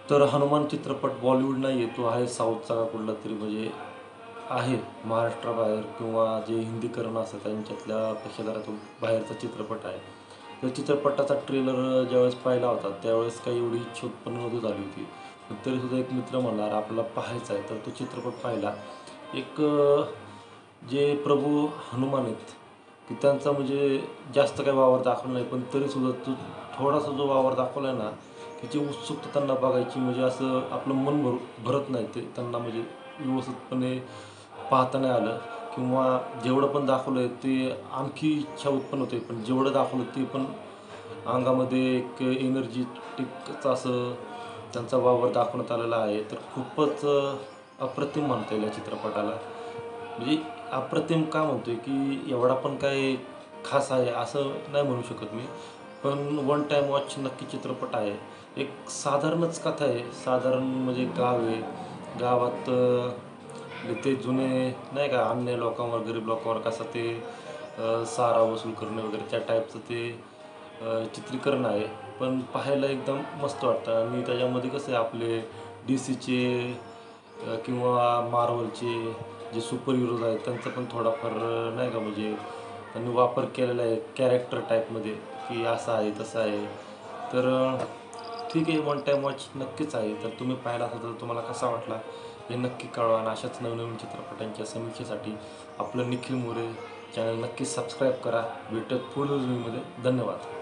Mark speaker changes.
Speaker 1: तर हनुमान चित्रपट बॉलिवूड नाही आहे, तो आहे साऊथचा का कुठला तरी म्हणजे आहे महाराष्ट्राबाहेर किंवा जे हिंदीकरण असतं त्यांच्यातल्यापेक्षा जरा तो बाहेरचा चित्रपट आहे. तर चित्रपटाचा ट्रेलर ज्यावेळेस पाहिला होता त्यावेळेस काही एवढी इच्छा उत्पन्न नव्हती झाली होती. पण तरीसुद्धा एक मित्र म्हणला "अरे आपल्याला पाहायचा आहे." तर तो चित्रपट पाहिला. एक जे प्रभू हनुमान आहेत की त्यांचा म्हणजे जास्त काही वावर दाखवला नाही, पण तरीसुद्धा तो थोडासा जो वावर दाखवला आहे ना, त्याची उत्सुकता त्यांना बघायची म्हणजे असं आपलं मन भरत नाही ते त्यांना म्हणजे व्यवस्थितपणे पाहता नाही आलं किंवा जेवढं पण दाखवलं आहे ते आणखी इच्छा उत्पन्न होते. पण जेवढं दाखवलं ते पण अंगामध्ये एक एनर्जेटिकच असं त्यांचा वावर दाखवण्यात आलेला आहे. तर खूपच अप्रतिम म्हणता येईल या चित्रपटाला. म्हणजे अप्रतिम का म्हणतोय, की एवढा पण काही खास आहे असं नाही म्हणू शकत मी. पण वन टाईम वॉच नक्की चित्रपट आहे. एक साधारणच कथा आहे. साधारण म्हणजे गाव आहे. गावात ते जुने नाही का अन्य लोकांवर, गरीब लोकांवर कसं ते सारा वसूल करणे वगैरे त्या टाईपचं ते चित्रीकरण आहे. पण पाहायला एकदम मस्त वाटतं आणि त्याच्यामध्ये कसं आहे आपले DCचे किंवा मार्वलचे जे सुपर हिरोज आहेत त्यांचा पण थोडाफार नाही का म्हणजे त्यांनी वापर केलेला आहे कॅरेक्टर टाईपमध्ये की असं आहे तसं आहे. तर ठीक आहे वन टाईम वॉच नक्कीच आहे. तर तुम्ही पाहिला असाल तर तुम्हाला कसा वाटला हे नक्की कळवा आणि अशाच नवनवीन चित्रपटांच्या समीक्षेसाठी आपलं निखिल मोरे चॅनल नक्की सबस्क्राईब करा. भेटत पुढील व्हिडिओमध्ये. धन्यवाद.